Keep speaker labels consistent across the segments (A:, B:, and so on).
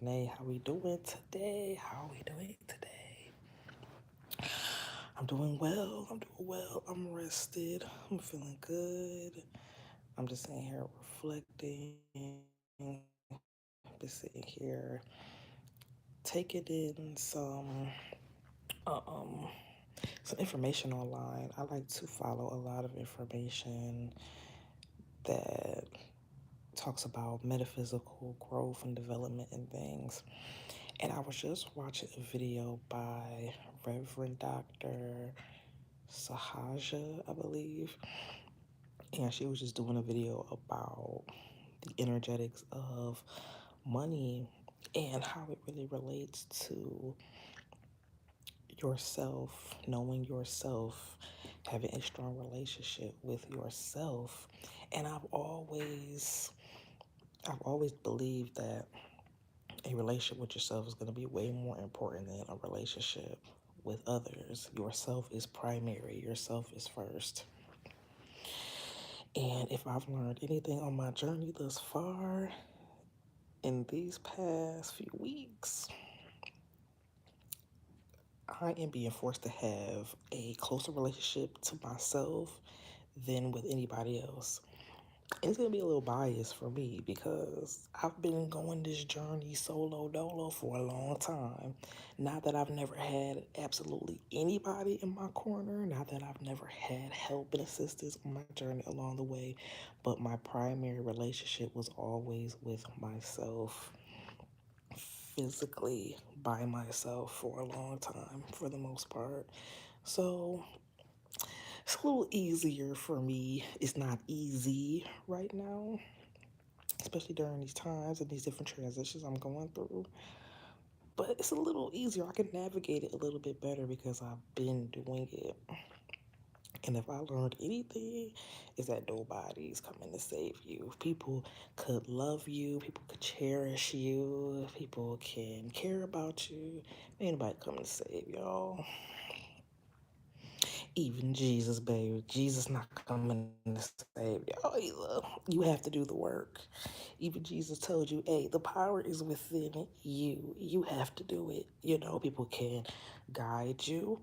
A: Renee. How we doing today? How we doing today? I'm doing well. I'm doing well. I'm rested. I'm feeling good. I'm just sitting here reflecting. Just sitting here taking in um some information online. I like to follow a lot of information that talks about metaphysical growth and development and things. And I was just watching a video by Reverend-Doctor Sahaja, I believe. And she was just doing a video about the energetics of money and how it really relates to yourself, knowing yourself, having a strong relationship with yourself. And I've always believed that a relationship with yourself is going to be way more important than a relationship with others. Yourself is primary, yourself is first. And if I've learned anything on my journey thus far in these past few weeks, I am being forced to have a closer relationship to myself than with anybody else. And it's gonna be a little biased for me because I've been going this journey solo dolo for a long time. Not that I've never had absolutely anybody in my corner, not that I've never had help and assistance on my journey along the way, but my primary relationship was always with myself, physically by myself for a long time, for the most part. So it's a little easier for me. It's not easy right now, especially during these times and these different transitions I'm going through. But it's a little easier. I can navigate it a little bit better because I've been doing it. And if I learned anything, is that nobody's coming to save you. People could love you, people could cherish you, people can care about you. Ain't nobody coming to save y'all. Even Jesus, baby. Jesus not coming to save y'all either. You have to do the work. Even Jesus told you, hey, the power is within you. You have to do it. People can guide you.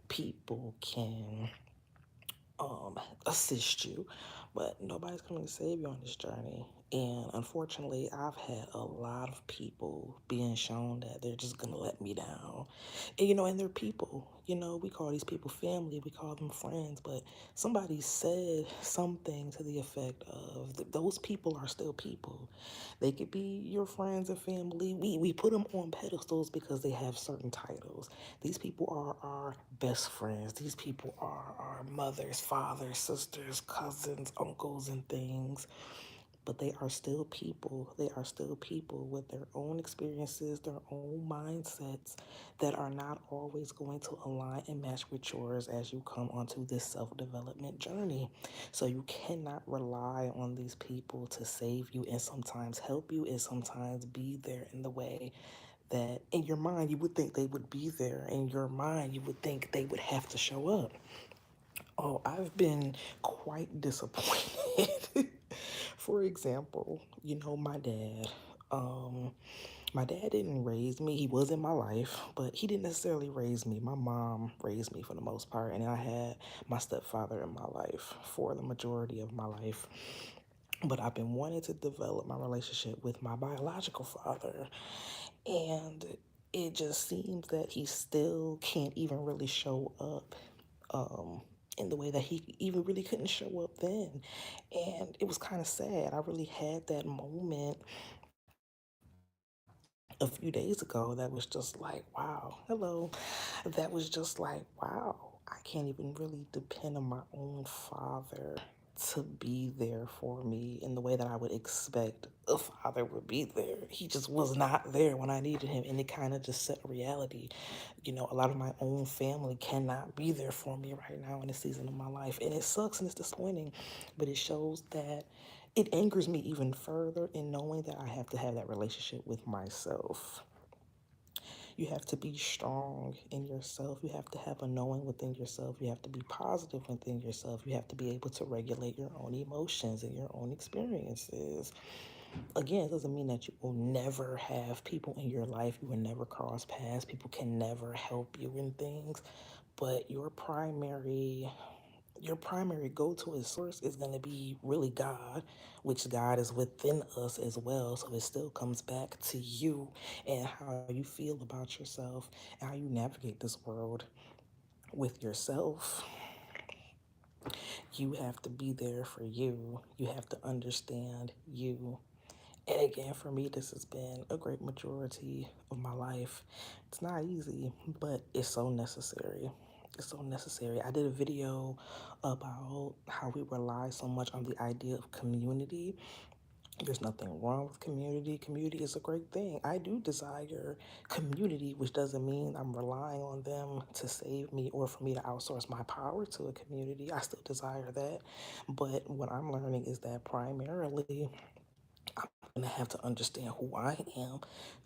A: People can assist you, but nobody's coming to save you on this journey. And unfortunately, I've had a lot of people being shown that they're just gonna let me down. And they're people. We call these people family, we call them friends, but somebody said something to the effect of those people are still people. They could be your friends and family. We put them on pedestals because they have certain titles. These people are our best friends. These people are our mothers, fathers, sisters, cousins, uncles, and things. But they are still people. They are still people with their own experiences, their own mindsets that are not always going to align and match with yours as you come onto this self development journey. So you cannot rely on these people to save you and sometimes help you and sometimes be there in the way that in your mind you would think they would be there. In your mind, you would think they would have to show up. Oh, I've been quite disappointed. For example, my dad. Um, my dad didn't raise me. He was in my life, but he didn't necessarily raise me. My mom raised me for the most part, and I had my stepfather in my life for the majority of my life. But I've been wanting to develop my relationship with my biological father, and it just seems that he still can't even really show up in the way that he even really couldn't show up then. And it was kind of sad. I really had that moment a few days ago that was just like, wow, hello. That was just like, wow, I can't even really depend on my own father to be there for me in the way that I would expect a father would be there. He just was not there when I needed him, and it kind of just set a reality. A lot of my own family cannot be there for me right now in this season of my life, and it sucks and it's disappointing, but it shows that it angers me even further in knowing that I have to have that relationship with myself. You have to be strong in yourself. You have to have a knowing within yourself. You have to be positive within yourself. You have to be able to regulate your own emotions and your own experiences. Again, it doesn't mean that you will never have people in your life, you will never cross paths, people can never help you in things, but your primary go-to is source is going to be really God, which God is within us as well. So it still comes back to you and how you feel about yourself, and how you navigate this world with yourself. You have to be there for you. You have to understand you. And again, for me, this has been a great majority of my life. It's not easy, but it's so necessary. It's so necessary. I did a video about how we rely so much on the idea of community. There's nothing wrong with community. Community is a great thing. I do desire community, which doesn't mean I'm relying on them to save me or for me to outsource my power to a community. I still desire that. But what I'm learning is that primarily I'm going to have to understand who I am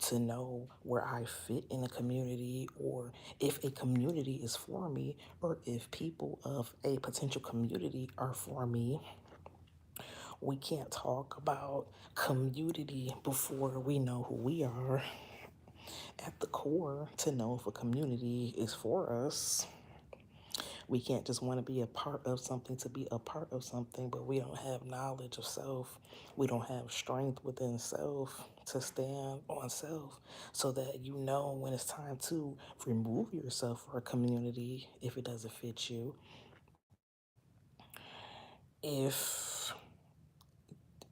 A: to know where I fit in a community, or if a community is for me, or if people of a potential community are for me. We can't talk about community before we know who we are at the core to know if a community is for us. We can't just want to be a part of something to be a part of something, but we don't have knowledge of self. We don't have strength within self to stand on self, so that you know when it's time to remove yourself for a community if it doesn't fit you. If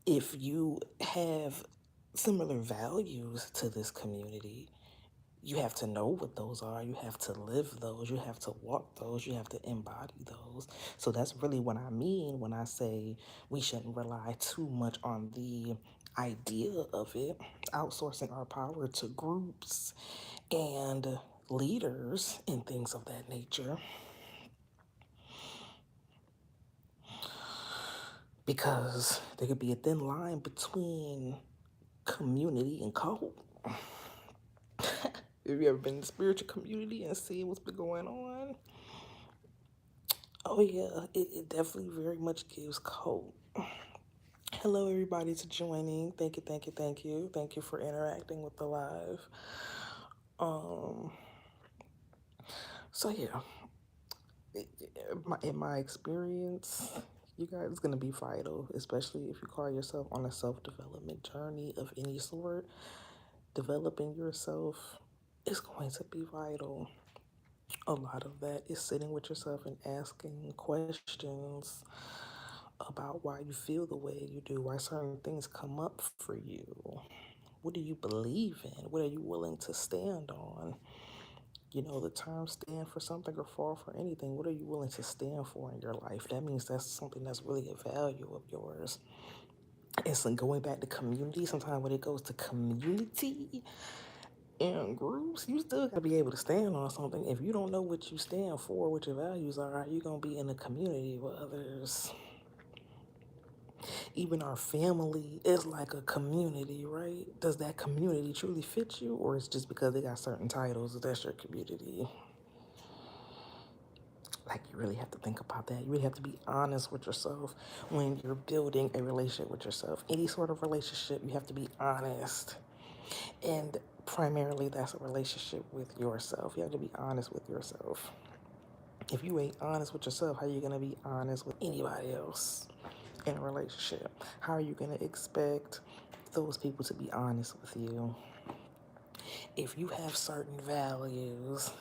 A: if you have similar values to this community, you have to know what those are. You have to live those. You have to walk those. You have to embody those. So that's really what I mean when I say we shouldn't rely too much on the idea of it, outsourcing our power to groups and leaders and things of that nature, because there could be a thin line between community and cult. Have you ever been in the spiritual community and seen what's been going on? Oh yeah, it definitely very much gives cold. Hello everybody to joining. Thank you, thank you, thank you. Thank you for interacting with the live. Um so yeah, in my experience, you guys, it's gonna be vital, especially if you call yourself on a self-development journey of any sort. Developing yourself is going to be vital. A lot of that is sitting with yourself and asking questions about why you feel the way you do, why certain things come up for you. What do you believe in? What are you willing to stand on? You know, the term stand for something or fall for anything. What are you willing to stand for in your life? That means that's something that's really a value of yours. And so going back to community, sometimes when it goes to community and groups, you still gotta be able to stand on something. If you don't know what you stand for, what your values are, you're gonna be in a community with others. Even our family is like a community, right? Does that community truly fit you, or it's just because they got certain titles that's your community? Like, you really have to think about that. You really have to be honest with yourself when you're building a relationship with yourself. Any sort of relationship, you have to be honest. And primarily, that's a relationship with yourself. You have to be honest with yourself. If you ain't honest with yourself, how are you going to be honest with anybody else in a relationship? How are you going to expect those people to be honest with you? If you have certain values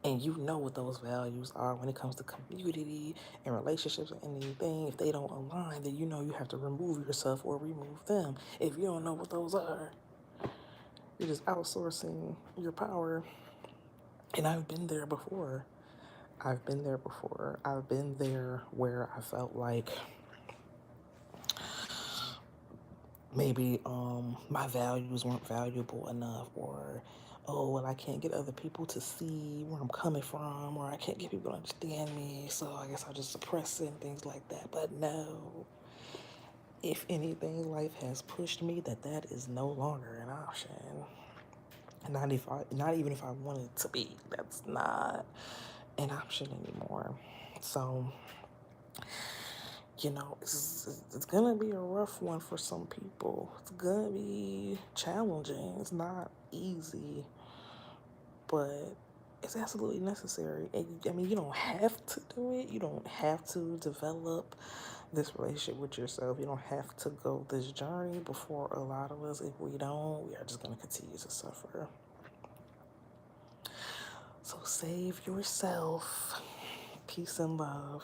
A: and you know what those values are when it comes to community and relationships or anything, if they don't align, then you know you have to remove yourself or remove them. If you don't know what those are, you're just outsourcing your power. And I've been there before. I've been there before. I've been there where I felt like maybe my values weren't valuable enough, or oh well, I can't get other people to see where I'm coming from, or I can't get people to understand me, so I guess I'll just suppress it and things like that. But no, if anything, life has pushed me that is no longer an option. Not even if I wanted it to be, that's not an option anymore. So it's gonna be a rough one for some people. It's gonna be challenging. It's not easy, but it's absolutely necessary. And I mean, you don't have to do it. You don't have to develop this relationship with yourself. You don't have to go this journey. Before a lot of us, if we don't, we are just gonna continue to suffer. So save yourself. Peace and love.